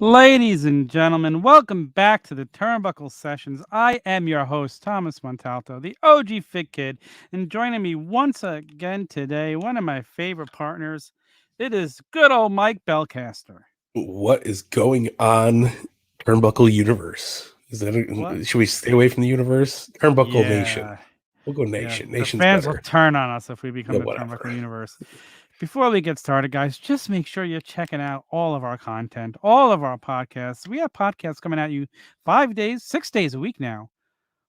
Ladies and gentlemen, welcome back to the Turnbuckle Sessions. I am your host, Thomas Montalto, the OG Fit Kid, and joining me once again today, one of my favorite partners, it is good old Mike Belcaster. What is going on, Turnbuckle Universe? What? Should we stay away from the universe? Turnbuckle Nation. Yeah, We'll go yeah. Nation. The Nation's fans will better. turn on us if we become Yeah, the Turnbuckle whatever. Universe. Before we get started, guys, just make sure you're checking out all of our content, all of our podcasts. We have podcasts coming at you 5 days, 6 days a week now.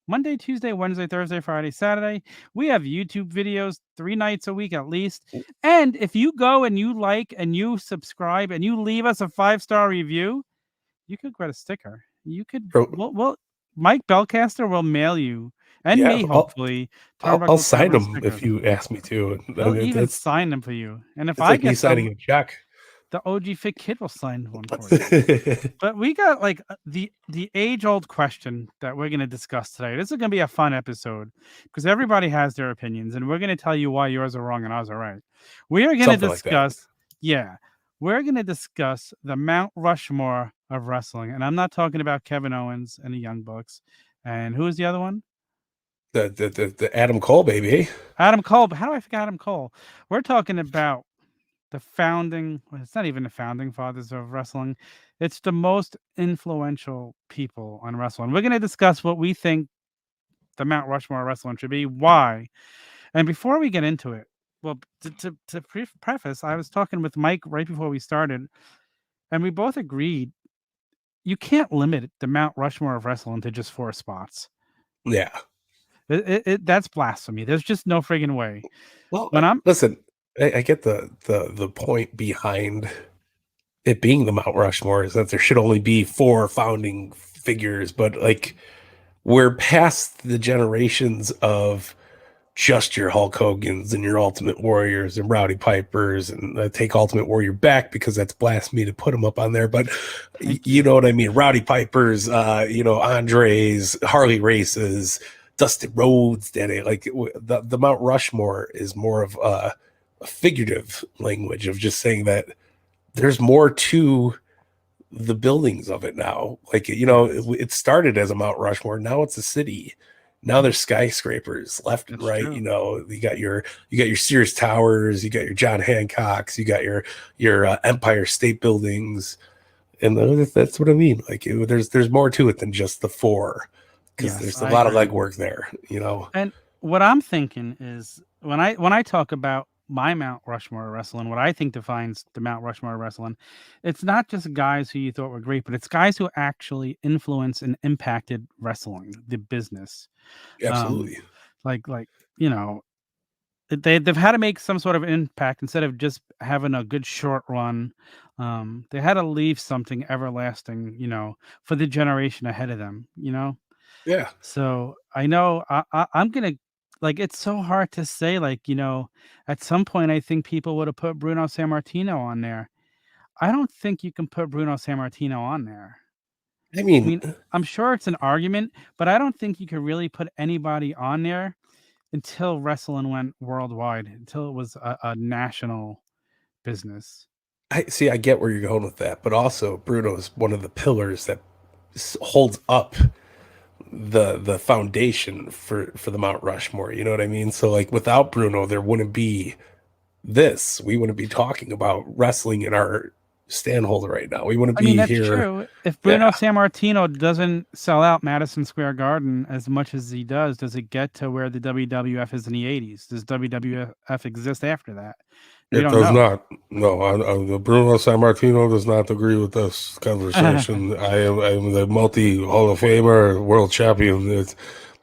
Monday, Tuesday, Wednesday, Thursday, Friday, Saturday. We have YouTube videos 3 nights a week at least. And if you go and you like and you subscribe and you leave us a 5-star review, you could get a sticker. You could, Bro, well, Mike Belcaster will mail you and yeah, me, I'll, hopefully, I'll Turnbuckle sign Tavern them if stickers. you ask me to. He'll And even sign them for you. And if it's I like me get signing some, a check. the OG Fit Kid will sign one for you. But we got like the age old question that we're going to discuss today. This is going to be a fun episode because everybody has their opinions, and we're going to tell you why yours are wrong and ours are right. We are going to Something like that. discuss, yeah, we're going to discuss the Mount Rushmore of wrestling, and I'm not talking about Kevin Owens and the Young Bucks. And who is the other one? The Adam Cole, baby. Adam Cole. But how do I forget Adam Cole? We're talking about the founding, well, it's not even the founding fathers of wrestling. It's the most influential people on wrestling. We're going to discuss what we think the Mount Rushmore of wrestling should be, why. And before we get into it, well, to preface, I was talking with Mike right before we started, and we both agreed you can't limit the Mount Rushmore of wrestling to just 4 spots. Yeah. That's blasphemy. There's just no friggin' way. Well, When I'm listen, I get the point behind it being the Mount Rushmore is that there should only be 4 founding figures, but like we're past the generations of just your Hulk Hogan's and your Ultimate Warriors and Roddy Pipers, and I take Ultimate Warrior back because that's blasphemy to put him up on there. But you know what I mean? Roddy Pipers, Andres, Harley Races, Dustin Rhodes, Daddy. Like the Mount Rushmore is more of a figurative language of just saying that there's more to the buildings of it now. Like, it started as a Mount Rushmore. Now it's a city. Now there's skyscrapers left and right. true. You got your Sears Towers, you got your John Hancocks, you got your Empire State Buildings, and that's what I mean. Like, there's more to it than just the 4, because there's a lot of legwork there. And what I'm thinking is when I talk about my Mount Rushmore wrestling, what I think defines the Mount Rushmore wrestling, it's not just guys who you thought were great, but it's guys who actually influenced and impacted wrestling, the business. Absolutely. Like they've had to make some sort of impact instead of just having a good short run. They had to leave something everlasting, for the generation ahead of them. Yeah. So I know I'm gonna like it's so hard to say, at some point I think people would have put Bruno Sammartino on there. I don't think you can put Bruno Sammartino on there. I I mean, mean, I'm sure it's an argument, but I don't think you could really put anybody on there until wrestling went worldwide, until it was a national business. I get where you're going with that, but also Bruno is one of the pillars that holds up the foundation for the Mount Rushmore. You know what I mean? So like without Bruno, there wouldn't be this. We wouldn't be talking about wrestling in our standhold right now. We wouldn't I mean, be that's here. true. If Bruno Yeah. Sammartino doesn't sell out Madison Square Garden as much as he does it get to where the WWF is in the 80s? Does WWF exist after that? We It don't does know. not. No, Bruno Sammartino does not agree with this conversation. I am the multi Hall of Famer, world champion.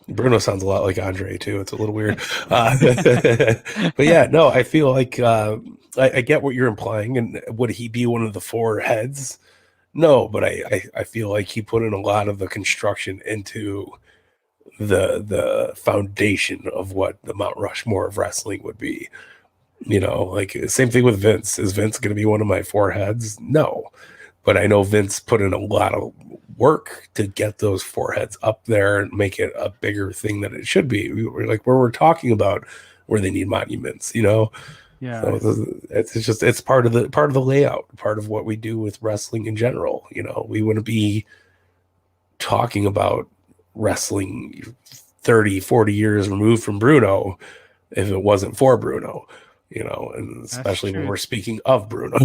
Bruno sounds a lot like Andre too. It's a little weird, but yeah, no, I feel like I get what you're implying. And would he be one of the 4 heads? No, but I feel like he put in a lot of the construction into the foundation of what the Mount Rushmore of wrestling would be. Like same thing with Vince. Is Vince going to be one of my 4 heads? No, but I know Vince put in a lot of work to get those 4 heads up there and make it a bigger thing than it should be. We're talking about where they need monuments, Yeah. So it's part of the layout, part of what we do with wrestling in general. We wouldn't be talking about wrestling 30, 40 years removed from Bruno if it wasn't for Bruno, and That's especially when true. we're speaking of Bruno.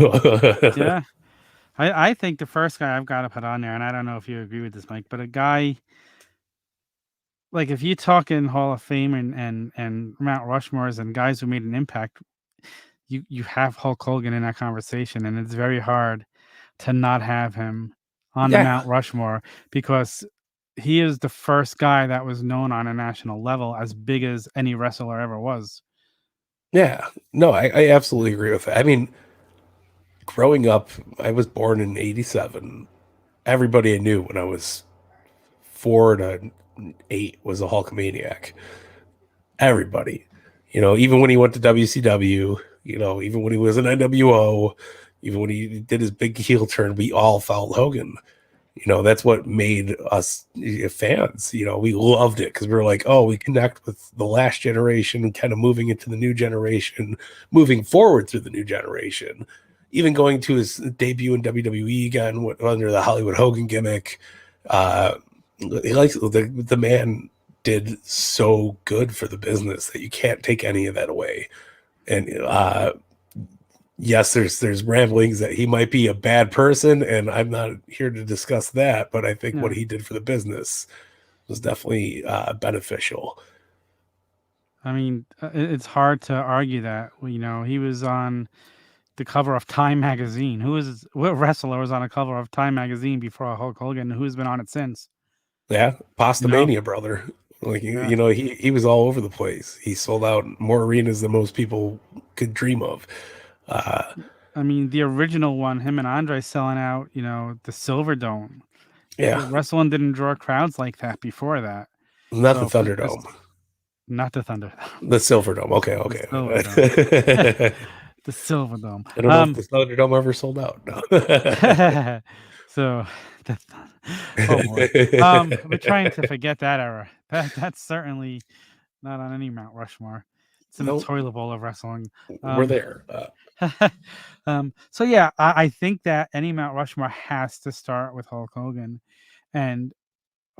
Yeah. I think the first guy I've got to put on there, and I don't know if you agree with this, Mike, but a guy like if you talk in Hall of Fame and Mount Rushmores and guys who made an impact, you have Hulk Hogan in that conversation, and it's very hard to not have him on the Yeah, Mount Rushmore because he is the first guy that was known on a national level as big as any wrestler ever was. yeah. No, I absolutely agree with that. I mean, growing up, I was born in '87. Everybody I knew when I was 4 to 8 was a Hulkamaniac. Everybody, even when he went to WCW, even when he was in NWO, even when he did his big heel turn, we all felt Hogan. That's what made us fans. We loved it because we were like, oh, we connect with the last generation, kind of moving into the new generation, moving forward through the new generation. Even going to his debut in WWE again under the Hollywood Hogan gimmick. He likes the man did so good for the business that you can't take any of that away. And yes, there's ramblings that he might be a bad person, and I'm not here to discuss that, but I think what Yeah. he did for the business was definitely beneficial. I mean, it's hard to argue that. He was on the cover of Time magazine. What wrestler was on a cover of Time magazine before Hulk Hogan? Who's been on it since? Yeah, You know? Pastamania, brother. Like Yeah. he was all over the place. He sold out more arenas than most people could dream of. Uh, I mean, the original one, him and Andre selling out, the Silver Dome. yeah, Wrestling didn't draw crowds like that before that. not the So for this, Thunderdome, not the Thunder, the Silverdome. Okay, the okay. Silver Dome, the Silver Dome. I don't know if the Thunderdome ever sold out. No. So that's oh boy. We're trying to forget that era. That's certainly not on any Mount Rushmore. It's in the No, toilet bowl of wrestling. we're Um, there. so yeah, I think that any Mount Rushmore has to start with Hulk Hogan, and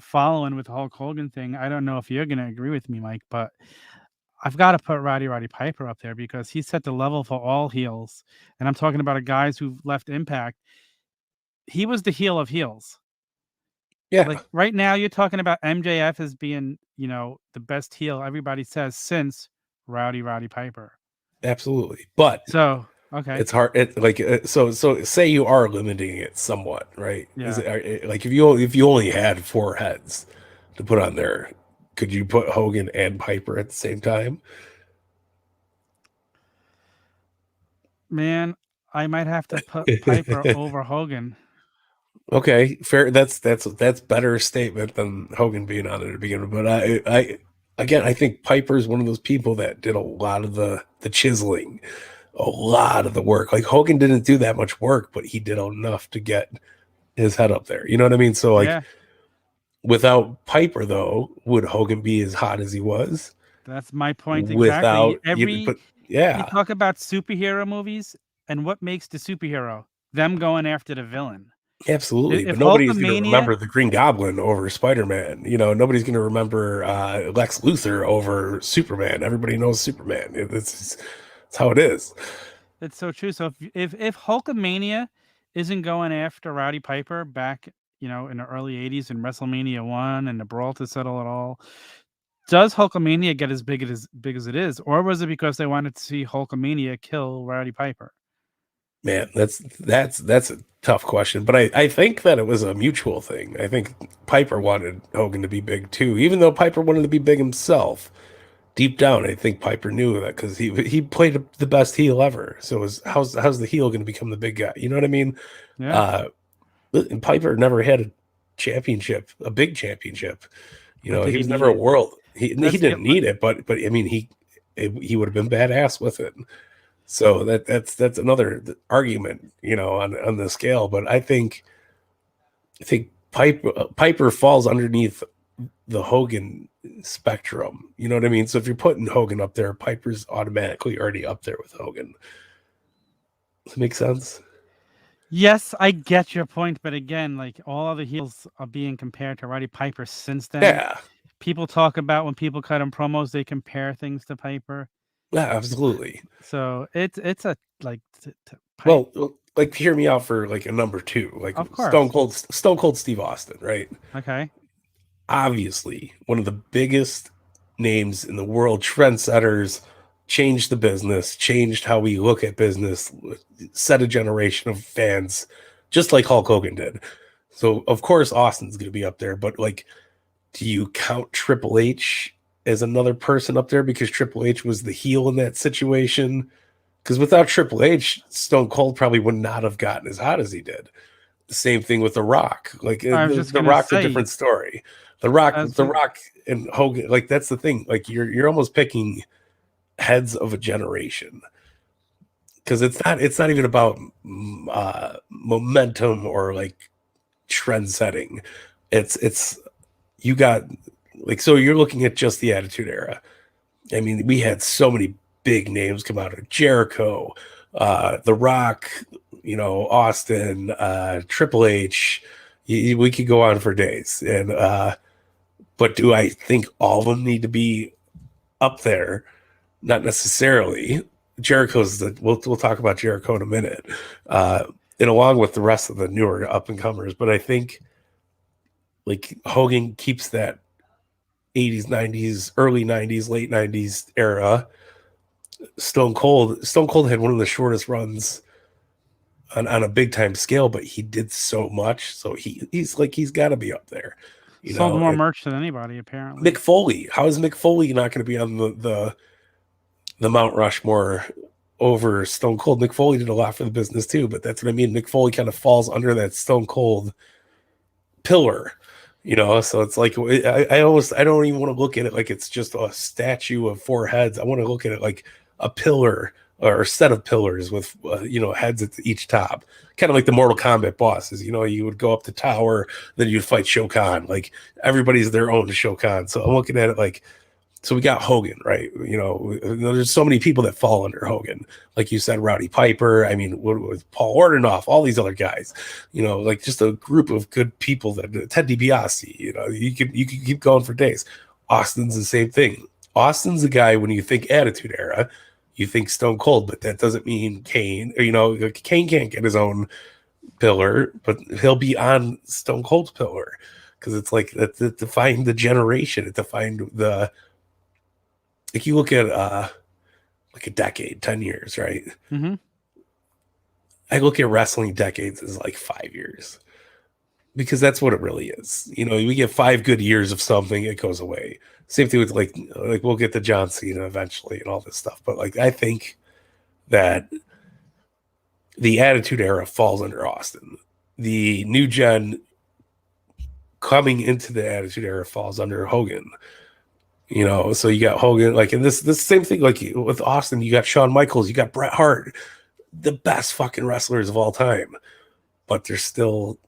following with the Hulk Hogan thing. I don't know if you're gonna agree with me, Mike, but I've got to put Roddy Piper up there because he set the level for all heels, and I'm talking about a guys who've left Impact. He was the heel of heels. Yeah, Like right now, you're talking about MJF as being, the best heel everybody says since Roddy Piper. absolutely. But So okay, it's hard. So say you are limiting it somewhat, right? Is yeah, it like if you only had 4 heads to put on there, could you put Hogan and Piper at the same time? man, I might have to put Piper over Hogan. Okay, fair. That's better statement than Hogan being on it to begin with. But I again, I think Piper's one of those people that did a lot of the chiseling, a lot of the work. Like Hogan didn't do that much work, but he did enough to get his head up there. You know what I mean? So like Yeah, without Piper though, would Hogan be as hot as he was? that's my point exactly. Without you, but You yeah, talk about superhero movies, and what makes the superhero? Them going after the villain. absolutely. But If nobody's going to Hulkamania, remember the Green Goblin over Spider-Man. Nobody's going to remember Lex Luthor over Superman. Everybody knows Superman. It's how it is. it's so true. So if Hulkamania isn't going after Roddy Piper back, in the early '80s in WrestleMania 1 and the brawl to settle it all, does Hulkamania get as big as it is, or was it because they wanted to see Hulkamania kill Roddy Piper? Man, that's a tough question. But I think that it was a mutual thing. I think Piper wanted Hogan to be big too, even though Piper wanted to be big himself. Deep down, I think Piper knew that because he played the best heel ever. So how's the heel going to become the big guy? You know what I mean? Yeah, Uh, Piper never had a championship, a big championship. but did He he was need never a it? world. He That's the didn't need it, but I mean he would have been badass with it. So that's another argument, on the scale. But I think Piper falls underneath the Hogan spectrum. You know what I mean? So if you're putting Hogan up there, Piper's automatically already up there with Hogan. Does that make sense? Yes, I get your point, but again, like all other heels are being compared to Roddy Piper since then. Yeah. People talk about when people cut him promos, they compare things to Piper. Yeah, absolutely. So it's a like Well, like hear me out for like a number two, like of course. Stone Cold Steve Austin, right? Okay. Obviously, one of the biggest names in the world, trendsetters, changed the business, changed how we look at business, set a generation of fans, just like Hulk Hogan did. So of course Austin's going to be up there, but like, do you count Triple H as another person up there because Triple H was the heel in that situation? Because without Triple H, Stone Cold probably would not have gotten as hot as he did. The same thing with The Rock. Like I was just the gonna Rock's a say different story. as The Rock and Hogan. Like that's the thing. Like you're almost picking heads of a generation because it's not even about momentum or like trend setting. It's you got like so you're looking at just the Attitude Era. I mean, we had so many big names come out of Jericho, The Rock, you know, Austin, Triple H. We could go on for days. And but do I think all of them need to be up there? Not necessarily. Jericho's the we'll talk about Jericho in a minute, and along with the rest of the newer up and comers. But I think like Hogan keeps that 80s, 90s, early 90s, late 90s era. Stone Cold had one of the shortest runs on a big time scale, but he did so much. So he's got to be up there. You sold know, more and merch than anybody apparently. Mick Foley. How is Mick Foley not going to be on the Mount Rushmore over Stone Cold? Mick Foley did a lot for the business too, but that's what I mean. Mick Foley kind of falls under that Stone Cold pillar, you know. So it's like I don't even want to look at it like it's just a statue of four heads. I want to look at it like a pillar or a set of pillars with you know, heads at each top, kind of like the Mortal Kombat bosses. You know, you would go up the tower, then you'd fight Shokan. Like everybody's their own Shokan. So I'm looking at it like, so we got Hogan, right? You know, there's so many people that fall under Hogan. Like you said, Roddy Piper. I mean, with Paul Ordenoff, all these other guys. You know, like just a group of good people. That Ted DiBiase. You know, you could keep going for days. Austin's the same thing. Austin's the guy when you think Attitude Era, you think Stone Cold, but that doesn't mean Kane. You know, Kane can't get his own pillar, but he'll be on Stone Cold's pillar because it's like that defined the generation. It defined the. Like you look at like a decade, 10 years, right? Mm-hmm. I look at wrestling decades as like 5 years because that's what it really is. You know, we get 5 good years of something, it goes away. Same thing with like we'll get to John Cena eventually and all this stuff. But like I think that the Attitude Era falls under Austin. The new gen coming into the Attitude Era falls under Hogan. You know, so you got Hogan, like, and this same thing, like with Austin, you got Shawn Michaels, you got Bret Hart, the best fucking wrestlers of all time, but they're still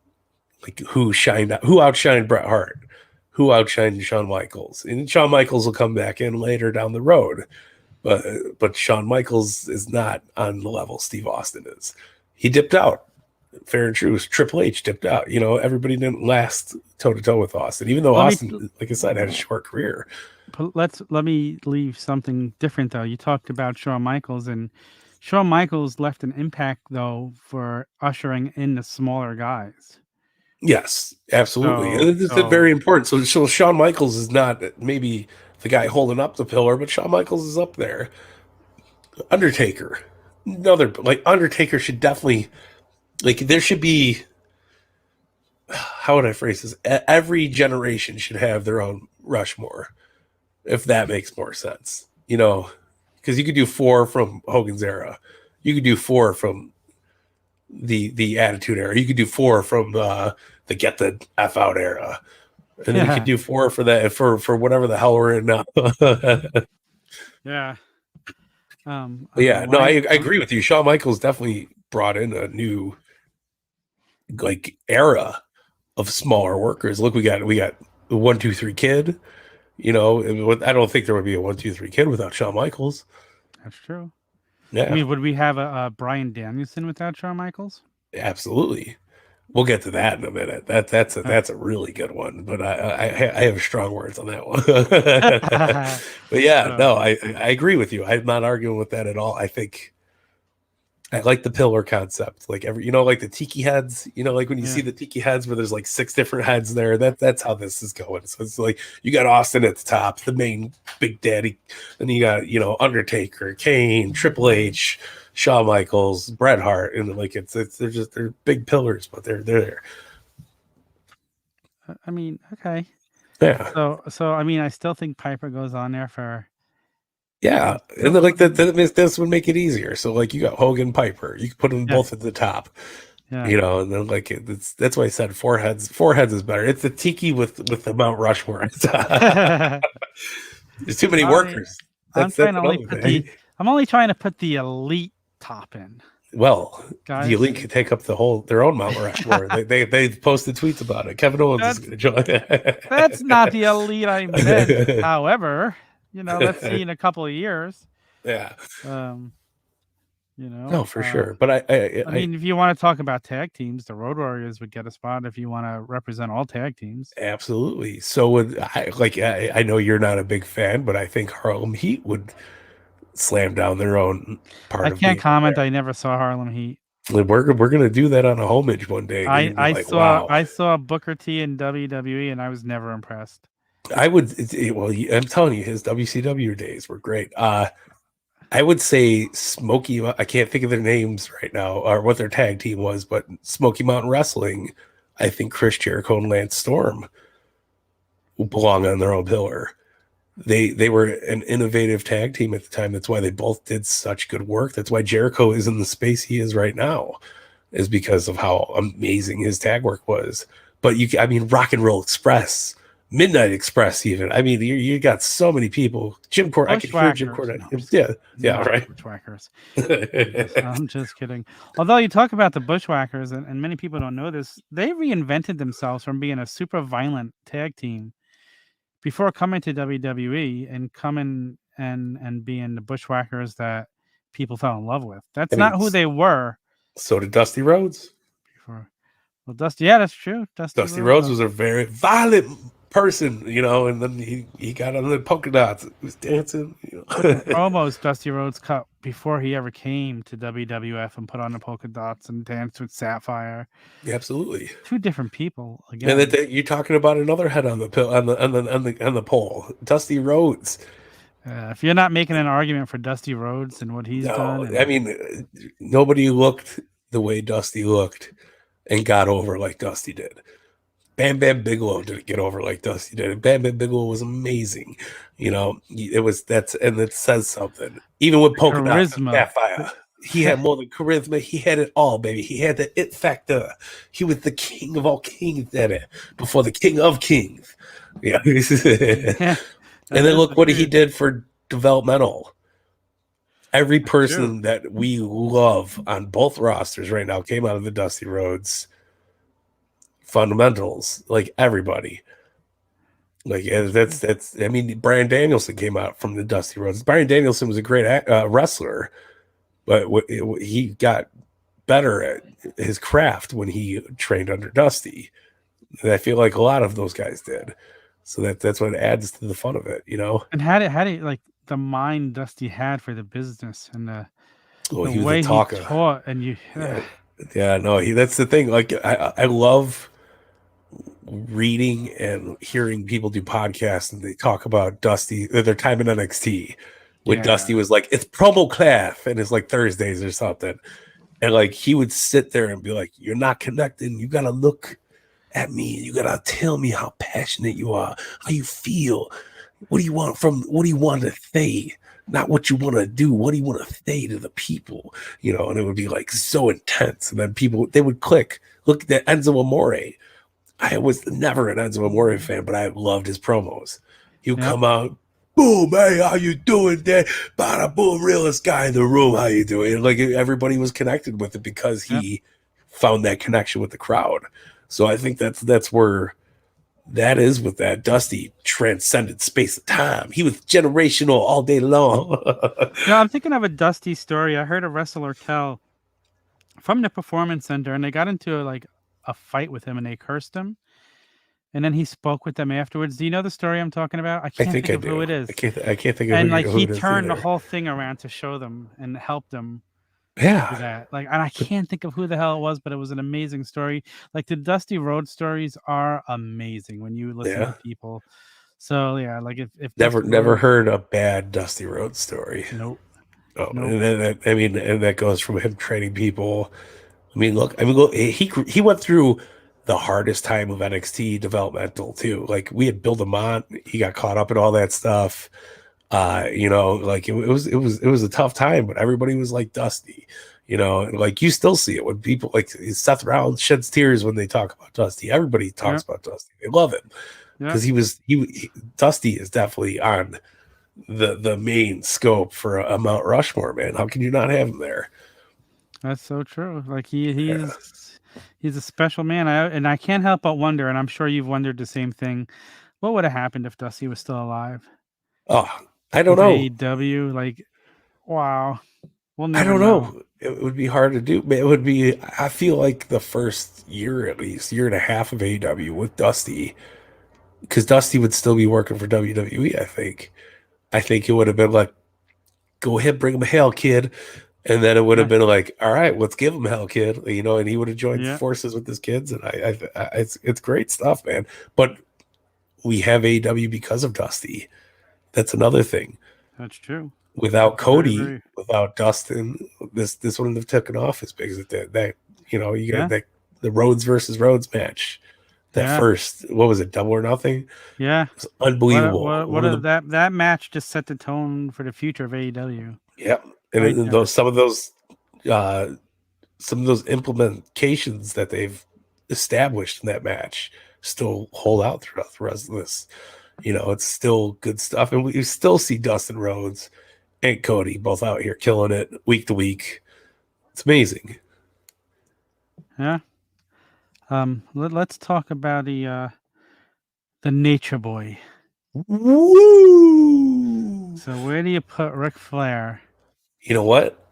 like who outshined Bret Hart, who outshined Shawn Michaels, and Shawn Michaels will come back in later down the road, but Shawn Michaels is not on the level Steve Austin is. He dipped out. Fair and true. Triple H dipped out. You know, everybody didn't last toe to toe with Austin, even though Austin, like I said, had a short career. Let me leave something different though. You talked about Shawn Michaels, and Shawn Michaels left an impact though for ushering in the smaller guys. Yes, absolutely. So, And it's very important. So Shawn Michaels is not maybe the guy holding up the pillar, but Shawn Michaels is up there. Undertaker, another like Undertaker should definitely like there should be. How would I phrase this? Every generation should have their own Rushmore, if that makes more sense. You know, because you could do 4 from Hogan's era, you could do 4 from the Attitude Era, you could do 4 from the Get the F Out era, and then you could do 4 for that for whatever the hell we're in now. yeah. Yeah, no, I agree with you. Shawn Michaels definitely brought in a new like era of smaller workers. Look, we got the 1-2-3 Kid. You know, I don't think there would be a 1-2-3 Kid without Shawn Michaels. That's true. I Yeah, mean, would we have a Brian Danielson without Shawn Michaels? absolutely. We'll get to that in a minute. That's a really good one, but I have strong words on that one. But yeah, no, Oh, I agree with you. I'm not arguing with that at all. I think I like the pillar concept. Like like the tiki heads, like when you see yeah. the tiki heads where there's like 6 different heads there, that's how this is going. So it's like you got Austin at the top, the main big daddy, and you got, Undertaker, Kane, Triple H, Shawn Michaels, Bret Hart, and like they're big pillars, but they're there. I mean, okay. Yeah. So I mean, I still think Piper goes on there for. Yeah. And then like this would make it easier. So like you got Hogan, Piper, you can put them Yeah, both at the top. yeah. And then like that's why I said four heads. Four heads is better. It's the tiki with the Mount Rushmore. There's too many I workers. I'm That's trying to only another put thing. I'm only trying to put the elite top in, Well, the guys. elite could take up their own Mount Rushmore. They posted tweets about it. Kevin Owens is That's going to that's not the elite I meant. join. However, let's see in a couple of years. Yeah. Um, No, for sure. But I mean, if you want to talk about tag teams, the Road Warriors would get a spot if you want to represent all tag teams. absolutely. So I know you're not a big fan, but I think Harlem Heat would slam down their own part I of can't being comment. there. I never saw Harlem Heat. We're gonna do that on a homage one day. And you're I gonna be I like, saw wow. I saw Booker T in WWE, and I was never impressed. I would well, I'm telling you, his WCW days were great. I would say Smoky. I can't think of their names right now or what their tag team was, but Smoky Mountain Wrestling. I think Chris Jericho and Lance Storm belong on their own pillar. They were an innovative tag team at the time. That's why they both did such good work. That's why Jericho is in the space he is right now, is because of how amazing his tag work was. But I mean, Rock and Roll Express, Midnight Express, even. I mean, you got so many people. Jim Cornette, I could hear Jim Bushwhackers. No, Cornette. Yeah, right. Bushwhackers. I'm just kidding. Although you talk about the Bushwhackers, and many people don't know this, they reinvented themselves from being a super violent tag team before coming to WWE and coming and being the Bushwhackers that people fell in love with. That's I mean, not who they were so did Dusty Rhodes. before. Well, Dusty, yeah, that's true. Dusty Rhodes was a very violent person, and then he got on the polka dots. He was dancing. The promos Dusty Rhodes cut before he ever came to WWF and put on the polka dots and danced with Sapphire. Absolutely. Two different people again. And that you're talking about another head on the pill on the pole, Dusty Rhodes. If you're not making an argument for Dusty Rhodes and what he's done, I mean, nobody looked the way Dusty looked and got over like Dusty did. Bam Bam Bigelow didn't get over like Dusty did. Bam Bam Bigelow was amazing. It says something. Even with polka dots and Sapphire, he had more than charisma. He had it all, baby. He had the it factor. He was the king of all kings at it before the king of kings. Yeah. And then look what he did for developmental. Every person that we love on both rosters right now came out of the Dusty Rhodes fundamentals, like everybody. Like that's. I mean, Bryan Danielson came out from the Dusty Rhodes. Bryan Danielson was a great wrestler, but he got better at his craft when he trained under Dusty. And I feel like a lot of those guys did. So that's what adds to the fun of it, And had it like the mind Dusty had for the business and the he way he taught, and that's the thing. Like I love reading and hearing people do podcasts and they talk about Dusty, their time in NXT when Dusty was like, it's promo class and it's like Thursdays or something. And like he would sit there and be like, you're not connecting. You gotta look at me. You gotta tell me how passionate you are, how you feel. What do you want to say? Not what you want to do. What do you want to say to the people? And it would be like so intense. And then they would click. Look at Enzo Amore. I was never an Enzo Amore fan, but I loved his promos. He would come out, boom, hey, how you doing, Dad? Bada boom, realest guy in the room, how you doing? And like everybody was connected with it because he found that connection with the crowd. So I think that's where That is with that Dusty transcended space and time. He was generational all day long. I'm thinking of a Dusty story. I heard a wrestler tell from the performance center, and they got into a fight with him, and they cursed him. And then he spoke with them afterwards. Do you know the story I'm talking about? I I can't think think I of who do. it is. I can't think of And who he it is turned the either. whole thing around to show them and help them through Yeah, that. And I but can't think of who the hell it was, but it was an amazing story. The Dusty Road stories are amazing when you listen yeah. to people. So yeah, if Dusty Never Road, heard a bad Dusty Rhodes story. nope, Oh, nope, and then I mean, and that goes from him training people. I mean, look, he went through the hardest time of NXT developmental too. Like we had built him on, he got caught up in all that stuff. Like it was a tough time, but everybody was like Dusty. And like you still see it when people like Seth Rollins sheds tears when they talk about Dusty. Everybody talks yep, about Dusty. They love him yep. because Dusty is definitely on the main scope for a Mount Rushmore, man. How can you not have him there? That's so true. Yeah. He's a special man. I can't help but wonder, and I'm sure you've wondered the same thing. What would have happened if Dusty was still alive Oh, I don't with know. AEW? Wow, we'll I never don't know. know. It would be hard to do. It would be. I feel like the first year, at least year and a half of AEW with Dusty, because Dusty would still be working for WWE. I think. I think it would have been like, go ahead, bring him hell, kid, and then it would have Yeah, been like, all right, let's give him hell, kid. And he would have joined yeah, forces with his kids, and it's great stuff, man. But we have AEW because of Dusty. That's another thing. that's true. Without I Cody, agree. without Dustin, this wouldn't have taken off as big as it did. You got Yeah, that the Rhodes versus Rhodes match. That yeah, first, what was it, Double or Nothing? yeah. It was unbelievable. What One of the that match just set the tone for the future of AEW yeah, and right then there. uh, some of those implementations that they've established in that match still hold out throughout the rest of this. It's still good stuff, and we still see Dustin Rhodes and Cody both out here killing it week to week. It's amazing. Yeah. Let's talk about the Nature Boy. Woo! So where do you put Ric Flair? You know what?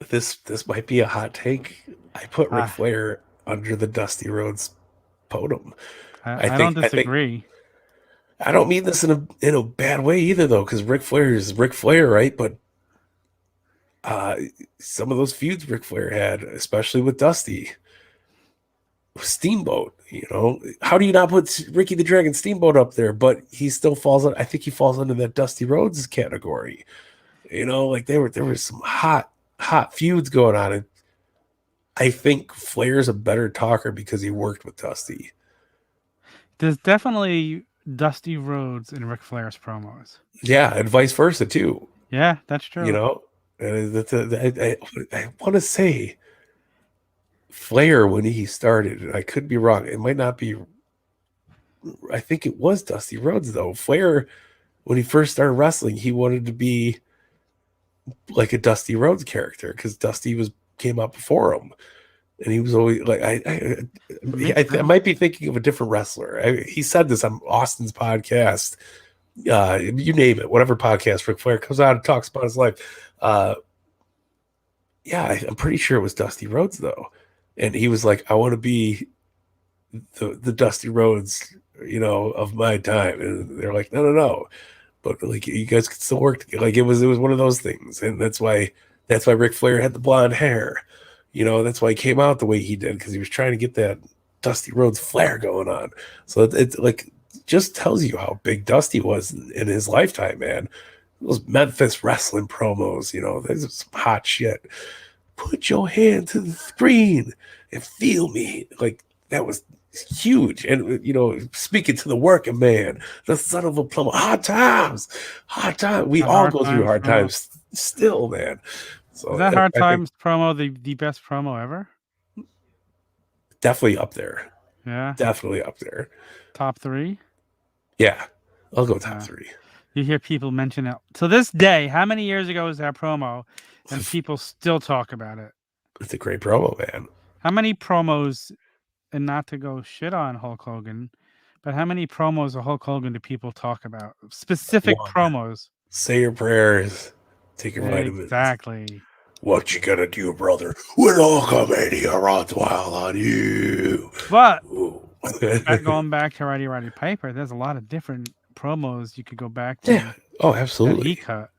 This might be a hot take. I put Ric Ah, Flair under the Dusty Rhodes podium. I don't I think disagree. I don't mean this in a bad way either though, because Ric Flair is Ric Flair, right? But uh some of those feuds Ric Flair had, especially with Dusty, Steamboat, how do you not put Ricky the Dragon Steamboat up there? But he still falls on. I think he falls under that Dusty Rhodes category. Like there were some hot feuds going on, and I think Flair's a better talker because he worked with Dusty. There's definitely Dusty Rhodes in Ric Flair's promos. Yeah, and vice versa too. Yeah, that's You true. know, I want to say Flair when he started. I could be wrong. It might not be. I think it was Dusty Rhodes though. Flair when he first started wrestling, he wanted to be like a Dusty Rhodes character because Dusty came out before him, and he was always like It makes I sense. might be thinking of a different wrestler. He said this on Austin's podcast. You name it, whatever podcast Ric Flair comes out and talks about his life. Yeah, I'm pretty sure it was Dusty Rhodes though, and he was like, I want to be the Dusty Rhodes, of my time, and they're like, no, but like you guys could still work together. Like it was one of those things, and that's why Ric Flair had the blonde hair. That's why he came out the way he did because he was trying to get that Dusty Rhodes flair going on. So it's like just tells you how big Dusty was in his lifetime, man. Those Memphis wrestling promos, there's some hot shit. Put your hand to the screen and feel me. Like that was huge. And speaking to the working man, the son of a plumber, hard times, hard time. We The all Hard go through Times hard promo. times still, man. Is So that Hard I think Times promo the best promo ever? definitely up there. Yeah. Definitely up there. Top three? Yeah. I'll go top Yeah. three. You hear people mention it. To this day, how many years ago was that promo? And people still talk about it. It's a great promo, man. How many promos and not to go shit on Hulk Hogan, but how many promos of Hulk Hogan do people talk about? Specific One, promos. say your prayers, take your vitamins. Exactly. What you gonna do, brother, when Hulkamania runs wild on you? But Ooh. going back to Roddy Piper, there's a lot of different promos you could go back Yeah. to Oh, that he absolutely. cut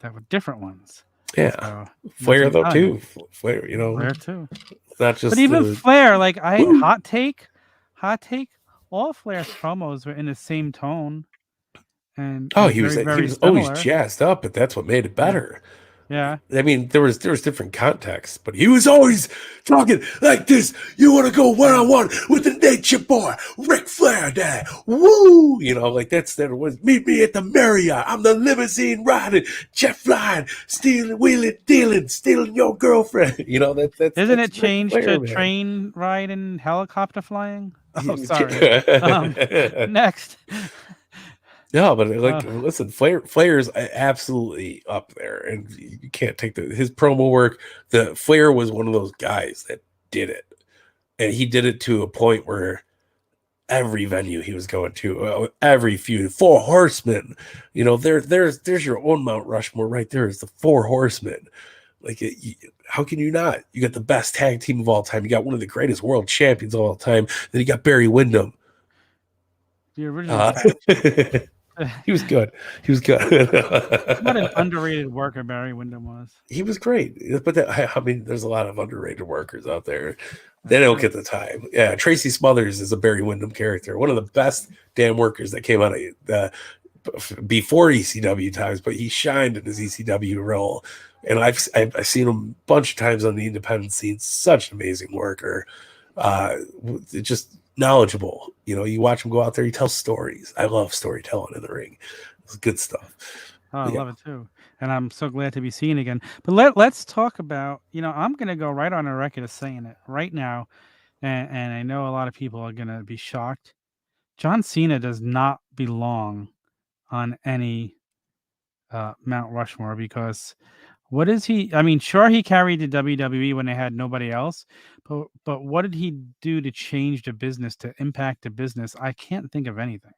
that were different ones. Yeah. So Flair nothing though done. too. Flair, Flair too. not But just even the Flair, like woo. hot take, all Flair's promos were in the same tone Oh, and he was very, he very was always similar. jazzed up, but that's what made it Yeah. better. Yeah. I mean, there was different contexts, but he was always talking like this. You want to go one Yeah. on one with the Nature Boy, Ric Flair, Dad? Woo! That's that was. Meet me at the Marriott. I'm the limousine riding, jet flying, stealing, wheeling, dealing, stealing your girlfriend. Isn't That's it Ric changed Flair, to man. train ride and helicopter flying? He Oh, was sorry. Um, next. No, but Uh, listen, Flair's absolutely up there, and you can't take his promo work. The Flair was one of those guys that did it, and he did it to a point where every venue he was going to, every feud, Four Horsemen, there's your own Mount Rushmore right there. Is the Four Horsemen. How can you not? You got the best tag team of all time. You got one of the greatest world champions of all time. Then you got Barry Windham. the original Uh, faction. he was good. He was good. What an underrated worker Barry Windham was. He was great, but I mean, there's a lot of underrated workers out there. They That's don't true. get the time. Yeah, Tracy Smothers is a Barry Windham character, one of the best damn workers that came out of the before ECW times, but he shined in his ECW role. And I've seen him a bunch of times on the independent scene. Such an amazing worker, uh, just knowledgeable. You watch him go out there. He tells stories. I love storytelling in the ring. It's good stuff. Oh, I Yeah, love it too. And I'm so glad to be seen again. But let's talk about, I'm gonna go right on the record of saying it right now, and I know a lot of people are gonna be shocked. John Cena does not belong on any Mount Rushmore because what is he? I mean, sure, he carried the WWE when they had nobody else, but what did he do to change the business, to impact the business? I can't think of anything.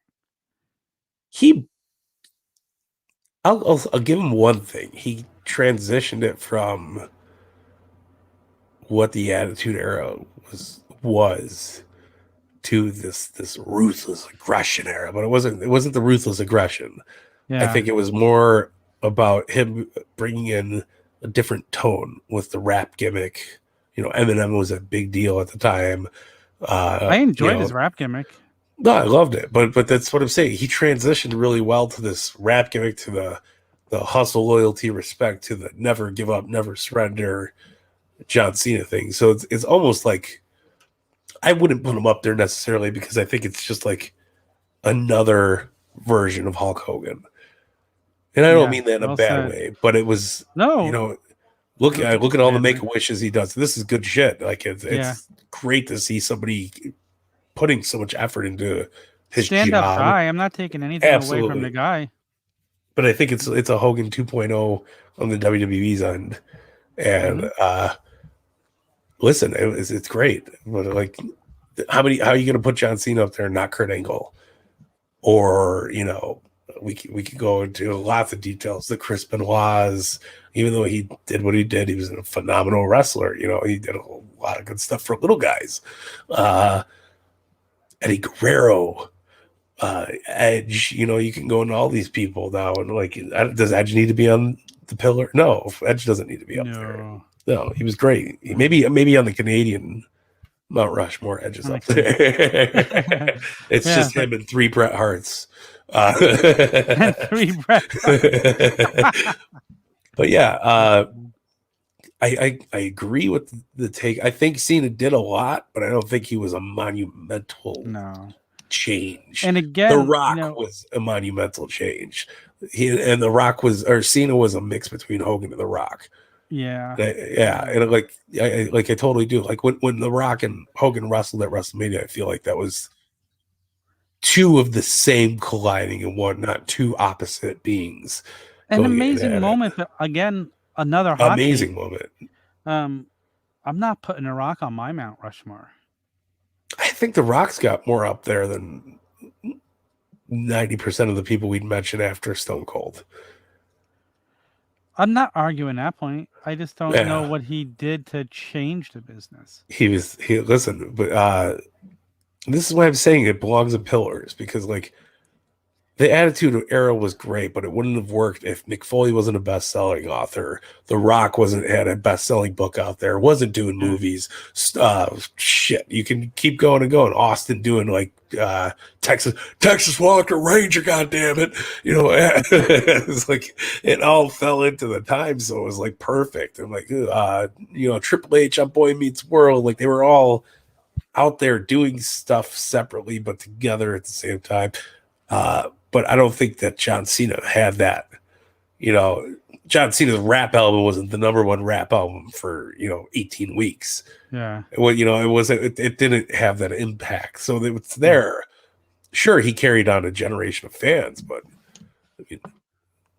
he I'll give him one thing. He transitioned it from what the Attitude Era was to this ruthless aggression era, but it wasn't the ruthless aggression. I Yeah, think it was more about him bringing in a different tone with the rap gimmick. Eminem was a big deal at the time. I enjoyed his rap gimmick. No, I loved it, but that's what I'm saying. He transitioned really well to this rap gimmick, to the hustle, loyalty, respect, to the never give up, never surrender John Cena thing. So it's almost like I wouldn't put him up there necessarily because I think it's just like another version of Hulk Hogan, and I don't Yeah, mean that in a well bad said. way, but it was you No, know I look don't think look it's at a all the bad make way. a wishes he does. This is good shit. Like Yeah, it's great to see somebody putting so much effort into his stand up job. guy. I'm not taking anything away from the Absolutely. guy. But I think it's a Hogan 2.0 on the WWE's end. And Hmm. listen, it's great. But like, how are you going to put John Cena up there and not Kurt Angle? Or we could go into lots of details. The Chris Benoit's, even though he did what he did, he was a phenomenal wrestler. He did a lot of good stuff for little guys. Uh, Eddie Guerrero, Edge. You can go into all these people now, and like, does Edge need to be on the pillar? No, Edge doesn't need to be up there. No, No, he was great. no. Maybe on the Canadian Mount Rushmore, Edge is That up makes sense. there. It's Yeah, just but him and three Bret Harts. Uh, and three Bret Harts. but yeah, That's funny. I agree with the take. I think Cena did a lot, but I don't think he was a monumental No. change. And The again, Rock was a monumental change. The Rock or Cena was a mix between Hogan and The Rock. yeah, Yeah, yeah. and I totally do. Like when The Rock and Hogan wrestled at WrestleMania, I feel like that was two of the same colliding in one, not two opposite beings An going amazing at it. moment, but again, another hot take. Amazing moment. Um, I'm not putting a rock on my Mount Rushmore. think The Rock's got more up there than 90% of the people we'd mention after Stone Cold. I'm not arguing that point. I just don't know Yeah, what he did to change the business. listen, but this is why I'm saying it belongs in pillars, because like the Attitude Era was great, but it wouldn't have worked if Mick Foley wasn't a best-selling author. The Rock wasn't had a best-selling book out there, wasn't doing Yeah. movies. Shit, you can keep going and going. Austin doing like Texas Walker Ranger, goddamn it. You know, it's like it all fell into the time, so it was like perfect. And like you know, Triple H on Boy Meets World, like they were all out there doing stuff separately but together at the same time. But I don't think that John Cena had that. You know, John Cena's rap album wasn't the number one rap album for 18 weeks. Yeah. Well, it didn't have that impact. So it's there. Sure, he carried on a generation of fans, but I mean,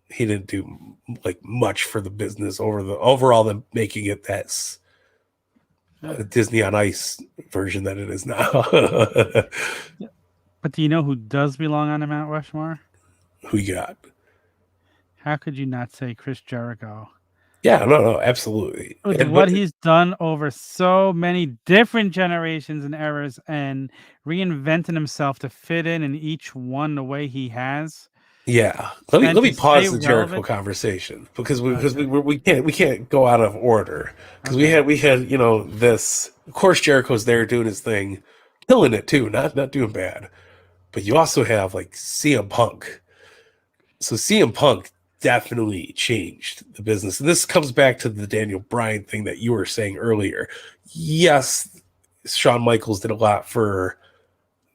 he didn't do like much for the business overall than making it that Disney on Ice version that it is now. But do you know who does belong on the Mount Rushmore? Who you got? How could you not say Chris Jericho? Yeah, no, absolutely. With what he's done over so many different generations and eras and reinventing himself to fit in each one the way he has. Yeah, let And me to pause stay the Jericho relevant. conversation because Okay. we can't go out of order because Okay. we had this. Of course, Jericho's there doing his thing, killing it too, not doing bad. But you also have like CM Punk. So CM Punk definitely changed the business, and this comes back to the Daniel Bryan thing that you were saying earlier. Yes, Shawn Michaels did a lot for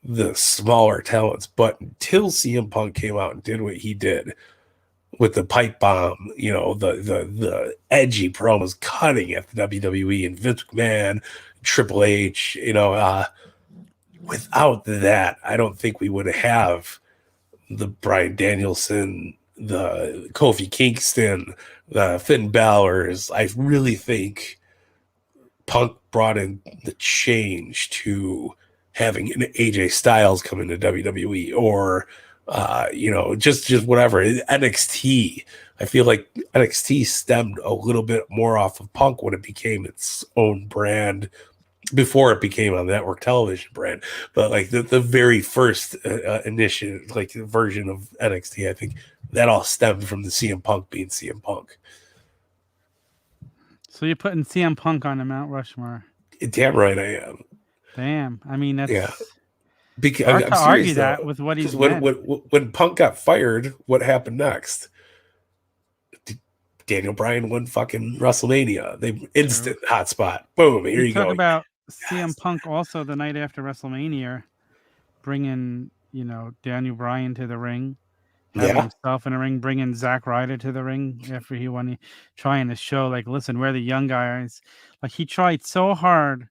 the smaller talents, but until CM Punk came out and did what he did with the pipe bomb, the edgy promos cutting at the WWE and Vince McMahon, Triple H, without that, I don't think we would have the Bryan Danielson, the Kofi Kingston, the Finn Balor's. I really think Punk brought in the change to having an AJ Styles come into WWE or just whatever. NXT. I feel like NXT stemmed a little bit more off of Punk when it became its own brand before it became a network television brand. But like the very first initiative, like version of NXT, I think that all stemmed from the CM Punk being CM Punk. So you're putting CM Punk on the Mount Rushmore. Damn right I am. Damn. I mean, Yeah. that's Because hard I'm to argue serious that though, with what because he's meant. when Punk got fired, what happened next? Daniel Bryan won fucking WrestleMania. They True. instant hotspot. Boom. Here You you talk go. about CM Yes. Punk also the night after WrestleMania, bringing Daniel Bryan to the ring, having Yeah. himself in the ring, bringing Zack Ryder to the ring after he won, trying to show like, listen, we're the young guys. Like he tried so hard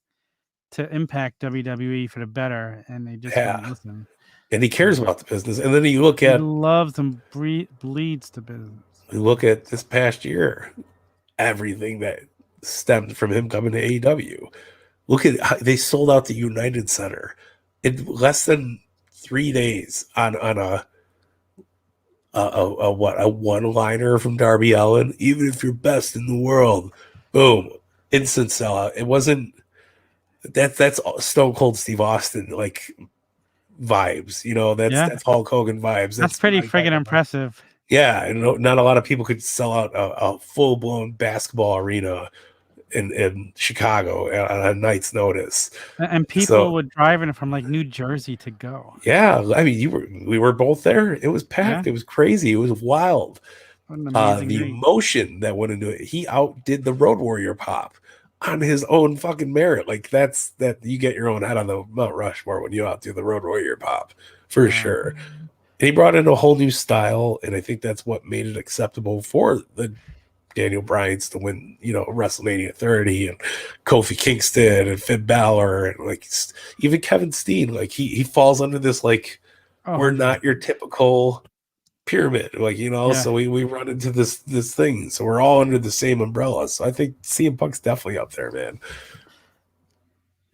to impact WWE for the better, and they just Yeah. wouldn't listen. And he cares about the business. And then you look He at loves and bleeds the business. this past year, everything that stemmed from him coming to AEW. Look at how they sold out the United Center in less than 3 days on a one liner from Darby Allin. Even if you're best in the world, boom, instant sellout. It wasn't that's Stone Cold Steve Austin like vibes. Yeah, That's Hulk Hogan vibes. that's That's pretty Roddy friggin' Piper vibes. impressive. Yeah, and not a lot of people could sell out a full blown basketball arena in Chicago on a night's notice. And people So were driving from like New Jersey to go. yeah, I mean, we were both there. It was Yeah, packed. It was crazy. It was wild. what an amazing The night. emotion that went into it. He outdid the Road Warrior pop on his own fucking merit. Like that you get your own head on the Mount Rushmore when you outdo the Road Warrior pop for Wow. sure. And he brought in a whole new style, and I think that's what made it acceptable for the Daniel Bryan's to win, WrestleMania 30 and Kofi Kingston and Finn Balor and like even Kevin Steen. Like he falls under this like Oh, we're not your typical pyramid, like yeah. so we run into this thing. So we're all under the same umbrella. So I think CM Punk's definitely up there, man.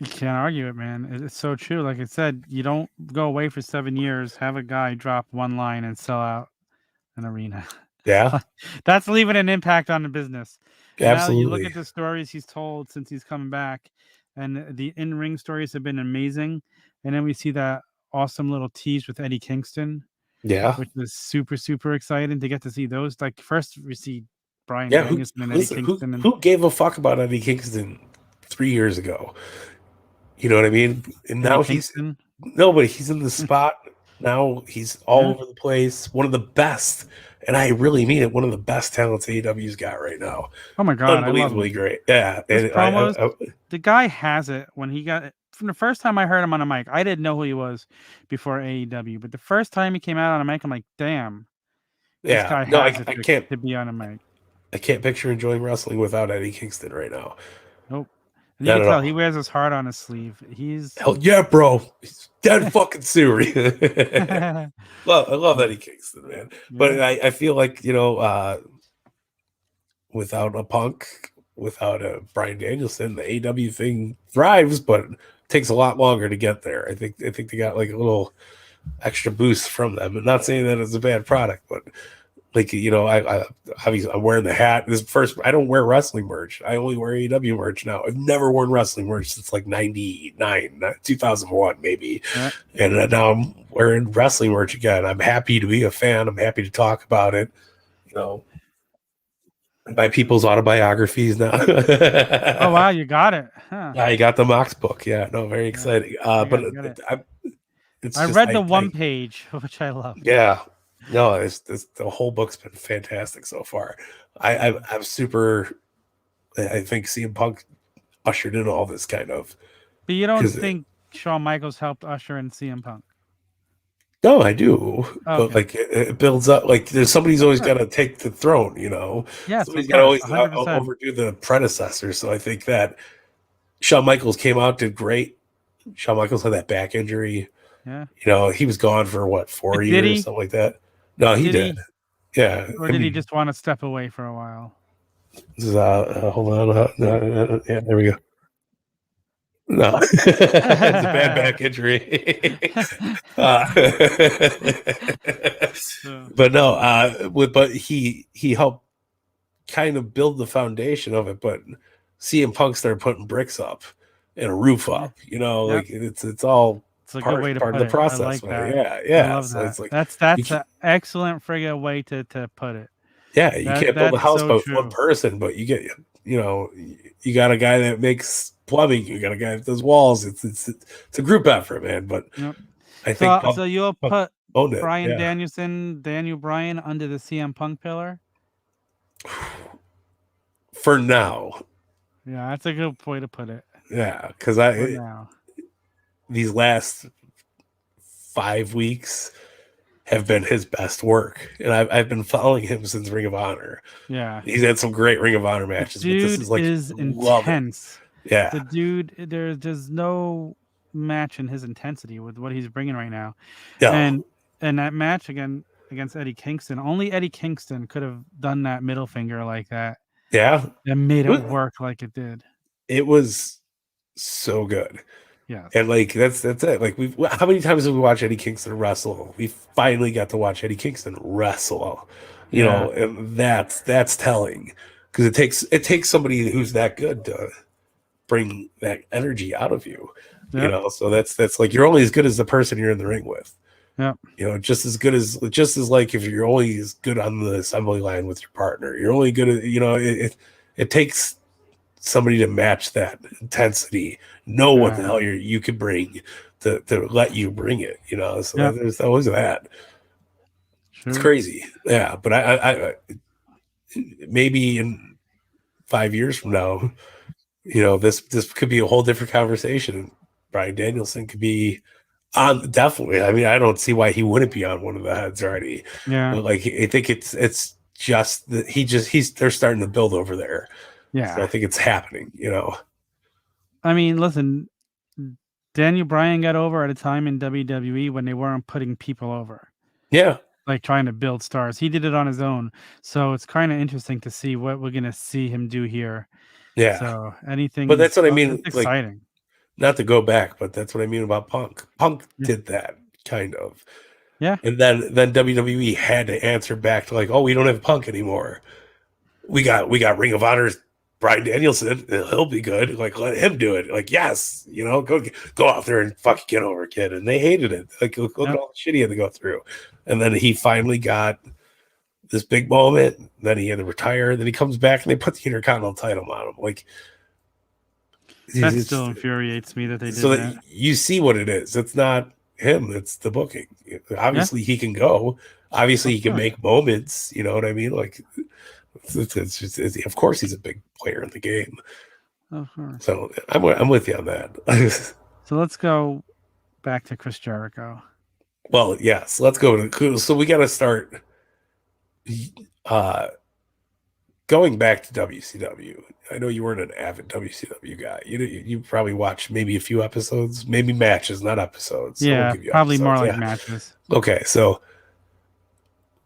You can't argue it, man. It's so true. Like I said, you don't go away for 7 years, have a guy drop one line and sell out an arena. Yeah, That's leaving an impact on the business. And now you look absolutely. at the stories he's told since he's coming back, and the in-ring stories have been amazing. And then we see that awesome little tease with Eddie Kingston, Yeah, which was super, super exciting to get to see those. Like first we see Brian yeah. Danielson and Eddie Listen, Kingston and who gave a fuck about Eddie Kingston 3 years ago? You know what I mean? And Eddie now he's Kingston. nobody. He's in the spot now. He's all Yeah. over the place. One of the best, and I really mean it. One of the best talents AEW's got right now. Oh my god, I love him. Unbelievably great. Yeah, His and promos, the guy has it. When he got it, from the first time I heard him on a mic, I didn't know who he was before AEW, but the first time he came out on a mic, I'm like, damn, this yeah. guy No, has it to be on a mic. I can't picture enjoying wrestling without Eddie Kingston right now. Nope. And you Not can at tell he all. wears his heart on his sleeve. He's Hell yeah, bro. He's dead fucking serious. I love Eddie Kingston, man. But yeah. I feel like, without a Punk, without a Brian Danielson, the AW thing thrives, but takes a lot longer to get there. I think they got like a little extra boost from them. I'm not saying that it's a bad product, but like I obviously I'm wearing the hat. This first, I don't wear wrestling merch. I only wear AEW merch now. I've never worn wrestling merch since like '99, 2001 maybe, Yeah. and now I'm wearing wrestling merch again. I'm happy to be a fan. I'm happy to talk about it. You know, buy people's autobiographies now. Oh wow, you got it. Huh. I got the Mox book. Yeah, no, very Yeah. exciting. I But gotta get it. it's I just read the one page, which I loved. yeah, no, it's the whole book's been fantastic so far. I'm super. I think CM Punk ushered in all this kind of But you don't because think Shawn Michaels helped usher in CM Punk? no, I do, Oh, but okay. like it builds up. Like there's somebody's always Sure. got to take the throne, Yes, Somebody's of got to course, always 100%. overdo the predecessor. So I think that Shawn Michaels came out, did great. Shawn Michaels had that back injury. Yeah. He was gone for what, But 4 years, something like that. No, he did did. he, Yeah, or I did he mean, just want to step away for a while? this is hold on, yeah, there we go. No, it's a bad back injury. But no, but he helped kind of build the foundation of it. But CM Punk started putting bricks up and a roof Yeah. up. Yep. Like it's all It's a good part way to part of put the it. I process, like man. that. Yeah, I yeah. love So that. it's like That's you, an excellent friggin' way to put it. yeah, you can't build a That's house so by one true. person, but you got a guy that makes plumbing, you got a guy that does walls. It's a group effort, man. But Yep. I think So you'll Punk put owned it. Brian Yeah. Danielson, Daniel Bryan under the CM Punk pillar? For now. Yeah, that's a good way to put it. Yeah, because For now. these last 5 weeks have been his best work, and I've been following him since Ring of Honor. Yeah. He's had some great Ring of Honor The matches, but this dude is like is love it. intense. Yeah, The dude, there's no match in his intensity with what he's bringing right now. yeah, And that match against Eddie Kingston, only Eddie Kingston could have done that middle finger like that yeah. and made it work like it did. It was so good. Yes. And like that's it. Like how many times have we watched Eddie Kingston wrestle? We finally got to watch Eddie Kingston wrestle. Yeah. And that's telling because it takes somebody who's that good to bring that energy out of you. Yep. So that's like you're only as good as the person you're in the ring with. Yep. Just as like if you're only as good on the assembly line with your partner, you're only good at it takes somebody to match that intensity, know what the hell you could bring to let you bring it, so Yep. there's always that. Sure. It's crazy. Yeah, but I maybe in 5 years from now, this could be a whole different conversation. Brian Danielson could be on, definitely. I mean, I don't see why he wouldn't be on one of the heads already. Yeah. But like I think it's just that they're starting to build over there. Yeah. So I think it's happening, I mean, listen, Daniel Bryan got over at a time in WWE when they weren't putting people over. Yeah. Like trying to build stars. He did it on his own. So it's kind of interesting to see what we're going to see him do here. Yeah. So anything, But that's what I mean. It's exciting. not to go back, but that's what I mean about Punk. Punk Yeah. did that kind of. Yeah. And then WWE had to answer back to like, oh, we don't have Punk anymore. We got Ring of Honor's Bryan Danielson. He'll be good. Like, let him do it. Like, yes, go out there and fucking get over, kid. And they hated it. Like, look at all the shit he had to go through. And then he finally got this big moment. Then he had to retire. Then he comes back and they put the Intercontinental title on him. Like, That still infuriates me that they did so that. you see what it is. It's not him. It's the booking. Obviously, he can go. Obviously, he can make moments. You know what I mean? Like, it's just, of course, he's a big player in the game. So I'm with you on that. So let's go back to Chris Jericho. Well, yes, let's go to. So we got to start going back to WCW. I know you weren't an avid WCW guy. You probably watched maybe a few episodes, maybe matches, not episodes. Yeah, probably episodes. More like matches. Okay, so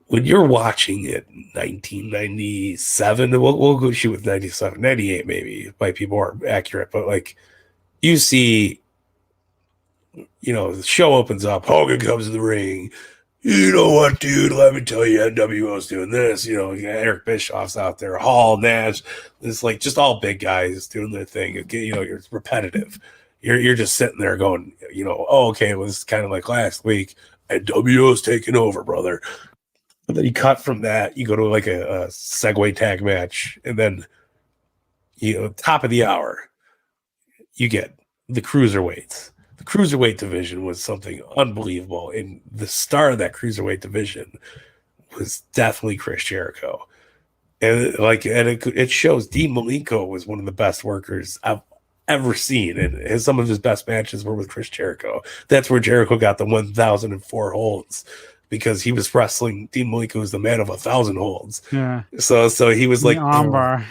when you're watching it in 1997, we'll go shoot with 97, 98 maybe, it might be more accurate, but like you see, the show opens up, Hogan comes to the ring. You know what, dude? Let me tell you, NWO's doing this. Eric Bischoff's out there, Hall, Nash. It's like just all big guys doing their thing. It's repetitive. You're just sitting there going, oh, okay, well, this is kind of like last week. NWO's taking over, brother. And then you cut from that, you go to like a Segway tag match, and then top of the hour, you get the Cruiserweights. The Cruiserweight division was something unbelievable, and the star of that Cruiserweight division was definitely Chris Jericho. And it shows Dean Malenko was one of the best workers I've ever seen, and some of his best matches were with Chris Jericho. That's where Jericho got the 1,004 holds, because he was wrestling. Dean Malenko was the man of 1,000 holds. Yeah. So he was the like armbar.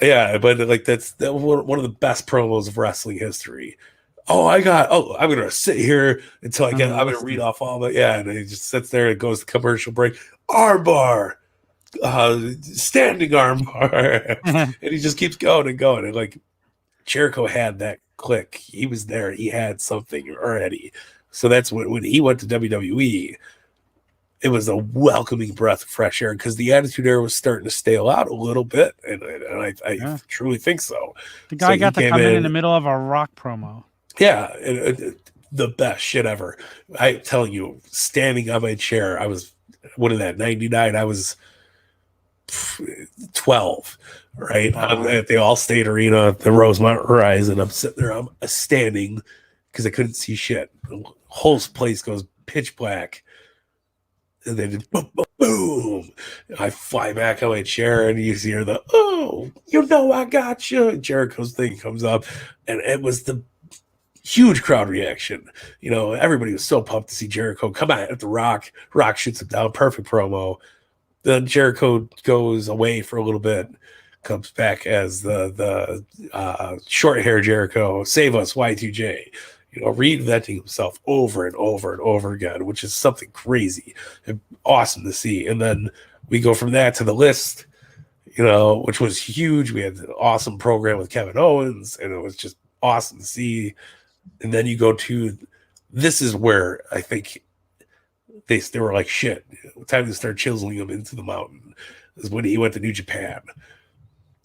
Yeah, but like that's one of the best promos of wrestling history. I'm gonna sit here until I'm gonna read off all of it. Yeah, and he just sits there and goes to commercial break. Armbar, standing armbar, and he just keeps going and going. And like Jericho had that click. He was there. He had something already. So that's when he went to WWE. It was a welcoming breath of fresh air, because the Attitude Era was starting to stale out a little bit, and I truly think so. The guy got to come in the middle of a Rock promo. Yeah, the best shit ever. I'm telling you, standing on my chair, I was, what is that, 99? I was 12, right? I'm at the Allstate Arena, the Rosemont Horizon. I'm sitting there, I'm standing, because I couldn't see shit. The whole place goes pitch black. And then boom, boom, boom. I fly back on my chair, and you hear I got you. Jericho's thing comes up, and it was the huge crowd reaction. Everybody was so pumped to see Jericho come out at the Rock. Rock shoots him down. Perfect promo. Then Jericho goes away for a little bit, comes back as the short hair Jericho. Save us, Y2J. Reinventing himself over and over and over again, which is something crazy and awesome to see. And then we go from that to the list, which was huge. We had an awesome program with Kevin Owens, and it was just awesome to see. And then you go to, this is where I think they were like, shit, time to start chiseling him into the mountain, is when he went to New Japan.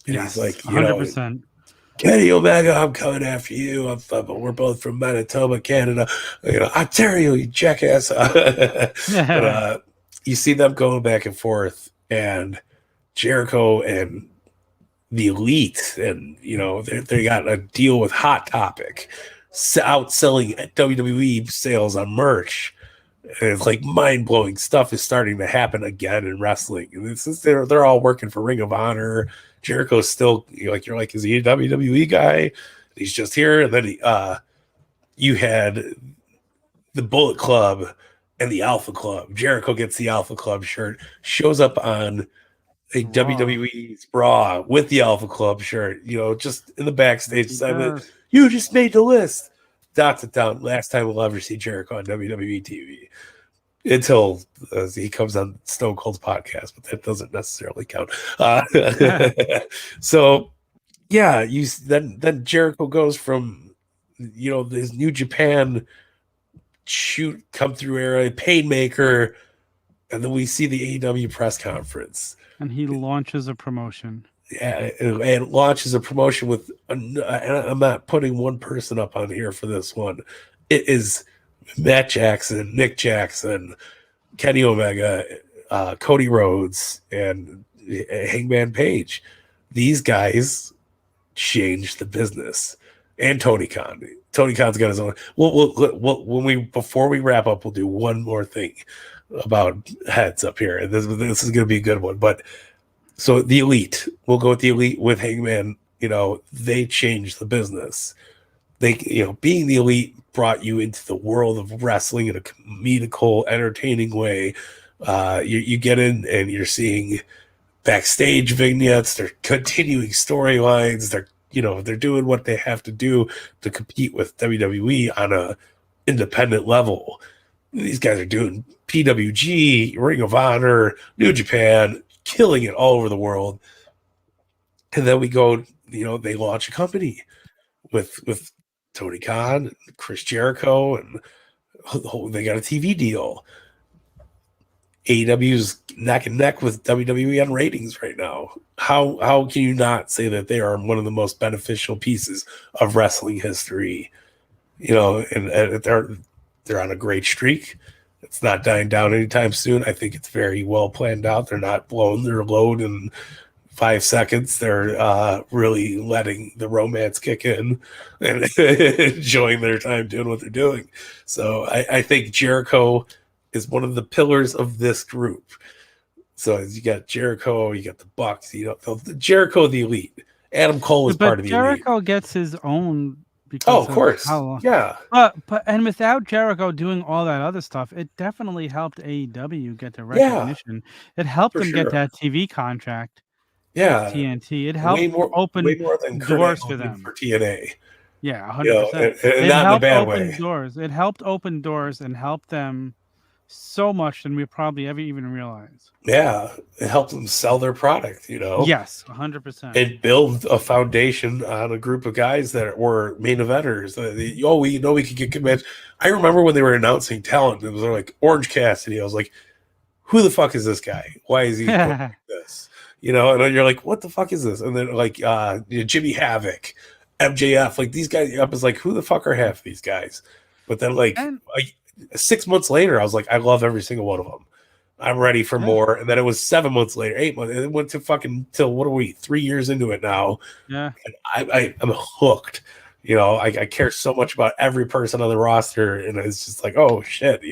And he's like, 100%. Kenny Omega, I'm coming after you. We're both from Manitoba, Canada. Ontario, you jackass. But, you see them going back and forth, and Jericho and the Elite, and they got a deal with Hot Topic, outselling WWE sales on merch. And it's like mind-blowing stuff is starting to happen again in wrestling. And they're all working for Ring of Honor. Jericho's still you're like, is he a WWE guy? He's just here. And then you had the Bullet Club and the Alpha Club. Jericho gets the Alpha Club shirt, shows up on a WWE's Raw with the Alpha Club shirt, just in the backstage segment. You just made the list. Dots it down. Last time we'll ever see Jericho on WWE TV, until he comes on Stone Cold's podcast, but that doesn't necessarily count. So yeah, then Jericho goes from this New Japan shoot come through era, Painmaker, and then we see the AEW press conference. And he launches a promotion. Yeah, and launches a promotion with, and I'm not putting one person up on here for this one. It is Matt Jackson, Nick Jackson, Kenny Omega, Cody Rhodes, and Hangman Page. These guys changed the business. And Tony Khan. Tony Khan's got his own. Before we wrap up, we'll do one more thing about heads up here. This is going to be a good one. But so the Elite, we'll go with the Elite with Hangman. They changed the business. They, being the Elite brought you into the world of wrestling in a comedical, entertaining way. You get in and you're seeing backstage vignettes. They're continuing storylines. They're doing what they have to do to compete with WWE on a independent level. These guys are doing PWG, Ring of Honor, New Japan, killing it all over the world. And then we go, they launch a company with Tony Khan, Chris Jericho, and they got a TV deal. AEW's neck and neck with WWE on ratings right now. How can you not say that they are one of the most beneficial pieces of wrestling history? And they're on a great streak. It's not dying down anytime soon. I think it's very well planned out. They're not blowing their load in 5 seconds. They're really letting the romance kick in and enjoying their time doing what they're doing. So I think Jericho is one of the pillars of this group. So you got Jericho, you got the Bucks, Jericho, the Elite. Adam Cole is part of the Elite. Jericho gets his own. Because of course. Yeah. But without Jericho doing all that other stuff, it definitely helped AEW get the recognition. It helped them get that TV contract. Yeah. TNT. It helped open doors for them. For TNA. Yeah, 100%. And not in a bad way. Doors. It helped open doors and helped them so much than we probably ever even realize. Yeah, it helped them sell their product, Yes, 100%. And build a foundation on a group of guys that were main eventers. We could get good match. I remember when they were announcing talent, it was like Orange Cassidy. I was like, who the fuck is this guy? Why is he like this? And then you're like, what the fuck is this? And then like Jimmy Havoc, MJF, like these guys. I was like, who the fuck are half of these guys? But then like 6 months later, I was like, I love every single one of them. I'm ready for more. And then it was 7 months later, 8 months. And it went to till what are we, 3 years into it now? Yeah. And I'm hooked. I care so much about every person on the roster. And it's just like, oh shit,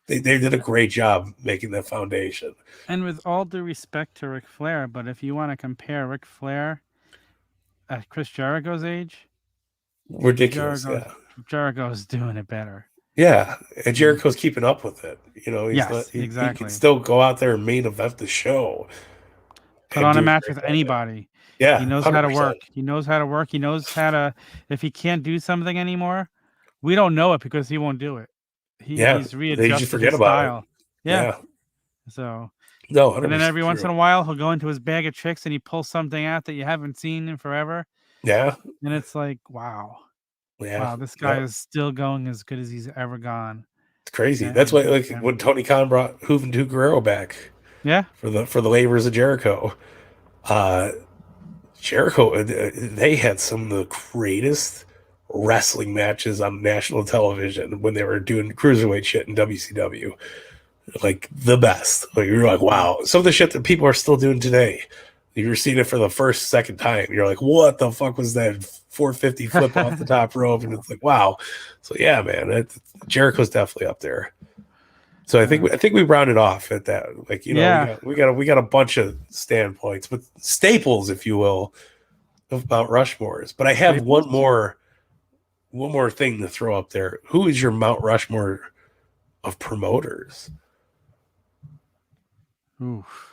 they did a great job making that foundation. And with all due respect to Ric Flair, but if you want to compare Ric Flair at Chris Jericho's age, ridiculous. Jericho's doing it better. Yeah, and Jericho's keeping up with it. Exactly. He can still go out there and main event the show. Put on a match with anybody. Yeah, he knows 100%. How to work. He knows how to work. He knows how to. If he can't do something anymore, we don't know it because he won't do it. He's readjusted his style. Yeah. So no, and then every once in a while he'll go into his bag of tricks and he pulls something out that you haven't seen in forever. Yeah, and it's like wow. Yeah. Wow, this guy is still going as good as he's ever gone. It's crazy. That's why, like, when Tony Khan brought Juventud Guerrero back, for the labors of Jericho, they had some of the greatest wrestling matches on national television when they were doing cruiserweight shit in WCW. Like the best. Like you're like, wow, some of the shit that people are still doing today. You're seeing it for the second time. You're like, what the fuck was that 450 flip off the top rope? And it's like, wow. So yeah, man, Jericho's definitely up there. So I think we rounded off at that. Like, we got a bunch of standpoints, but staples, if you will, of Mount Rushmores. But I have one more thing to throw up there. Who is your Mount Rushmore of promoters? Oof.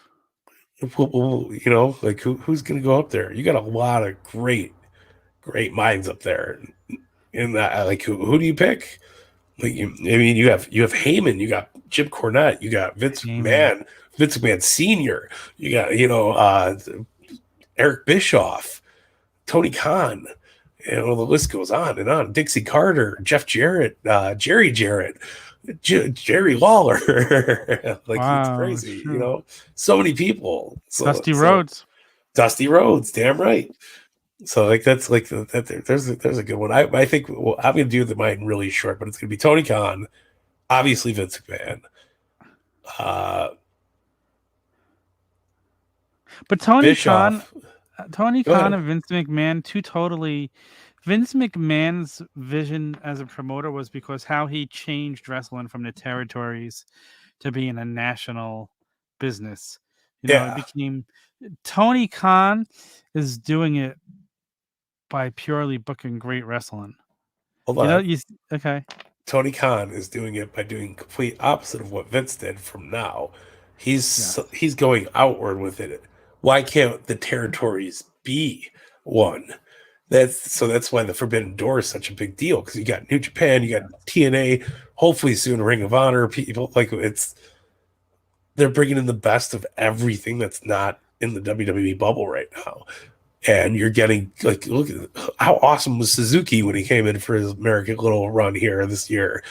Like who's going to go up there? You got a lot of great minds up there. In that, like who do you pick? Like you have Heyman, you got Jim Cornette, you got Vince McMahon Senior, you got Eric Bischoff, Tony Khan. The list goes on and on. Dixie Carter, Jeff Jarrett, Jerry Jarrett, Jerry Lawler. Like, it's Wow, crazy, shoot. so many people. Dusty So Rhodes. Dusty Rhodes, damn right. So like that's like there's a good one. I think I'm gonna do mine really short, but it's gonna be Tony Khan, obviously Vince McMahon, uh, But Bischoff. Tony Go Khan ahead. and Vince McMahon, two totally. Vince McMahon's vision as a promoter was because how he changed wrestling from the territories to being a national business. It Yeah, became Tony Khan is doing it by purely booking great wrestling. hold You know, on. you okay? Tony Khan is doing it by doing complete opposite of what Vince did from now. Yes, He's going outward with it. Why can't the territories be one? That's why the Forbidden Door is such a big deal, because you got New Japan, you got TNA, hopefully soon Ring of Honor. People like they're bringing in the best of everything that's not in the WWE bubble right now. And you're getting, like, look at how awesome was Suzuki when he came in for his American little run here this year.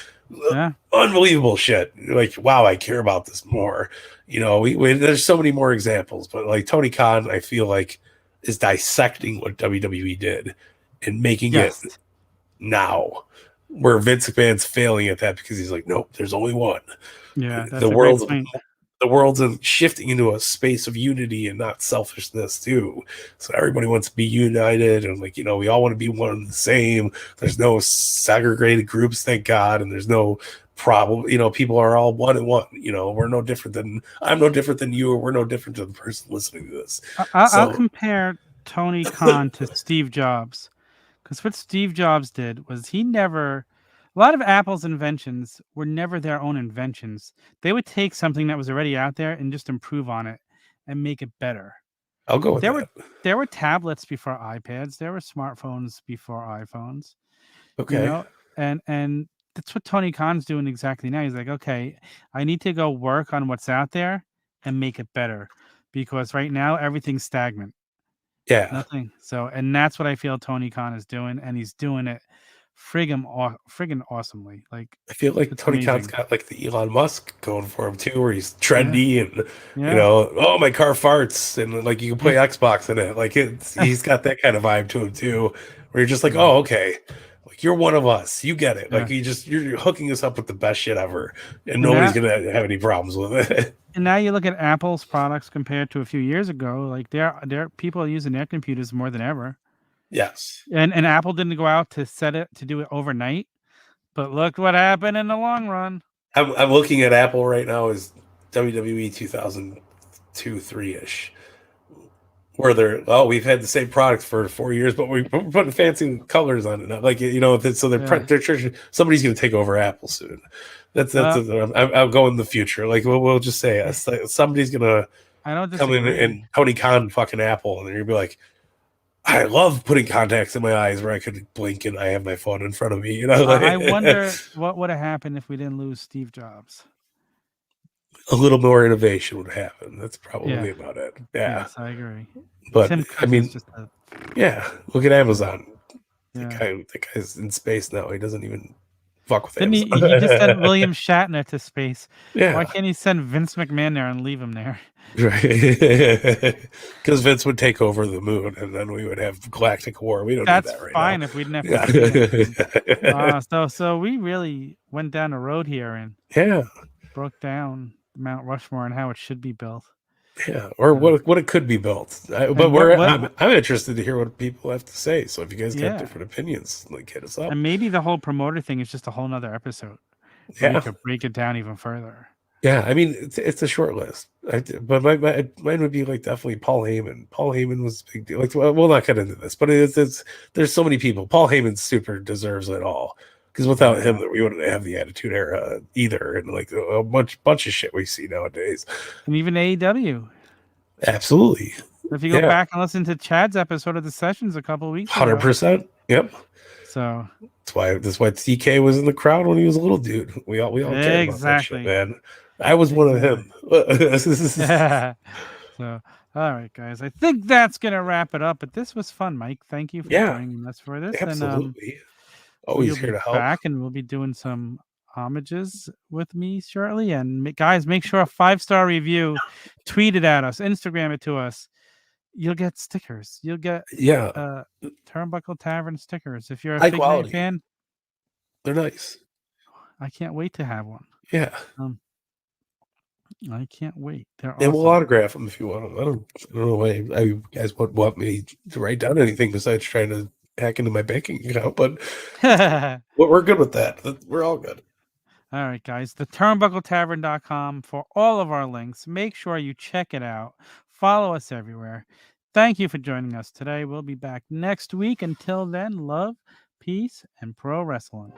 yeah, Unbelievable shit. Like, wow, I care about this more. There's so many more examples, but like Tony Khan, I feel like is dissecting what WWE did and making it yes, now. Where Vince McMahon's failing at that because he's like, nope, there's only one. yeah. The That's a great world's point. the world's shifting into a space of unity and not selfishness too. So everybody wants to be united, and like, we all want to be one and the same. There's no segregated groups, thank God, and there's no problem. People are all one and one. We're no different than I'm no different than you, or we're no different than the person listening to this. I'll So compare Tony Khan to Steve Jobs. Because what Steve Jobs did was he never, a lot of Apple's inventions were never their own inventions. They would take something that was already out there and just improve on it and make it better. I'll go with There were that. there were tablets before iPads. There were smartphones before iPhones. You Okay. know, and that's what Tony Khan's doing exactly now. He's like, okay, I need to go work on what's out there and make it better because right now everything's stagnant. Yeah. Nothing. So, and that's what I feel Tony Khan is doing, and he's doing it friggin' awesomely. Like, I feel like it's Tony Khan's amazing. got like the Elon Musk going for him too, where he's Yeah, trendy and yeah, oh, my car farts, and like you can play yeah, Xbox in it. Like he's got that kind of vibe to him too, where you're just like, yeah, oh, okay, like you're one of us, you get it. Like yeah. you're hooking us up with the best shit ever, and And nobody's that, gonna have any problems with it. and now you look at Apple's products compared to a few years ago. Like, they're people are using their computers more than ever. Yes, And Apple didn't go out to do it overnight, but look what happened in the long run. I'm looking at Apple right now as WWE 2002 3 ish. Where we've had the same product for 4 years, but we're putting fancy colors on it. Like, so Yeah. somebody's going to take over Apple soon. That's Well, I'll go in the future. Like, we'll just say somebody's going to I don't come in disagree. and Tony Khan fucking Apple, and you're going to be like, I love putting contacts in my eyes where I could blink and I have my phone in front of me. I Like, wonder what would have happened if we didn't lose Steve Jobs. a little more innovation would happen. That's Yeah. probably about it. Yeah, Yes, I agree. but Tim I Cook is mean, just a yeah. Look at Amazon. yeah. The guy's in space now. He doesn't even fuck with Didn't Amazon. he just sent William Shatner to space. Why Yeah, can't he send Vince McMahon there and leave him there? right. Because Vince would take over the moon, and then we would have galactic war. We don't need That's that right now. fine if we didn't have to see anything. Yeah, So we really went down a road here and yeah, broke down Mount Rushmore and how it should be built. yeah. Or And what it could be built. But and what I'm interested to hear what people have to say. So if you guys got yeah. different opinions, like, hit us up. And maybe the whole promoter thing is just a whole nother episode where we Yeah, could break it down even further. yeah. I mean, it's a short list, but mine would be like definitely Paul Heyman. Paul Heyman was a big deal. Like, we'll not get into this, but it's there's so many people. Paul Heyman super deserves it all, because without him, Yeah. we wouldn't have the Attitude Era either, and like a bunch of shit we see nowadays. And even AEW. Absolutely, If you go yeah, back and listen to Chad's episode of the sessions a couple of weeks ago. 100%. Yep. So That's why TK was in the crowd when he was a little dude. We all cared about that shit, exactly. man. I was one of Exactly. him. Yeah. So All right, guys. I think that's gonna wrap it up. But this was fun, Mike. Thank you for Yeah, joining us for this. And absolutely. well, Always you'll here be to help. back, and we'll be doing some homages with me shortly. And guys, make sure a 5-star review, tweet it at us, Instagram it to us. You'll get stickers. You'll get Yeah, Turnbuckle Tavern stickers. If you're a high Fig Night quality. fan, They're nice. I can't wait to have one. Yeah, I can't wait. They're and we'll awesome. autograph them if you want them. I don't know why you guys would want me to write down anything besides trying to hack into my banking account, but we're good with that. We're all good. All right, guys. The turnbuckletavern.com for all of our links. Make sure you check it out. Follow us everywhere. Thank you for joining us today. We'll be back next week. Until then, love, peace, and pro wrestling.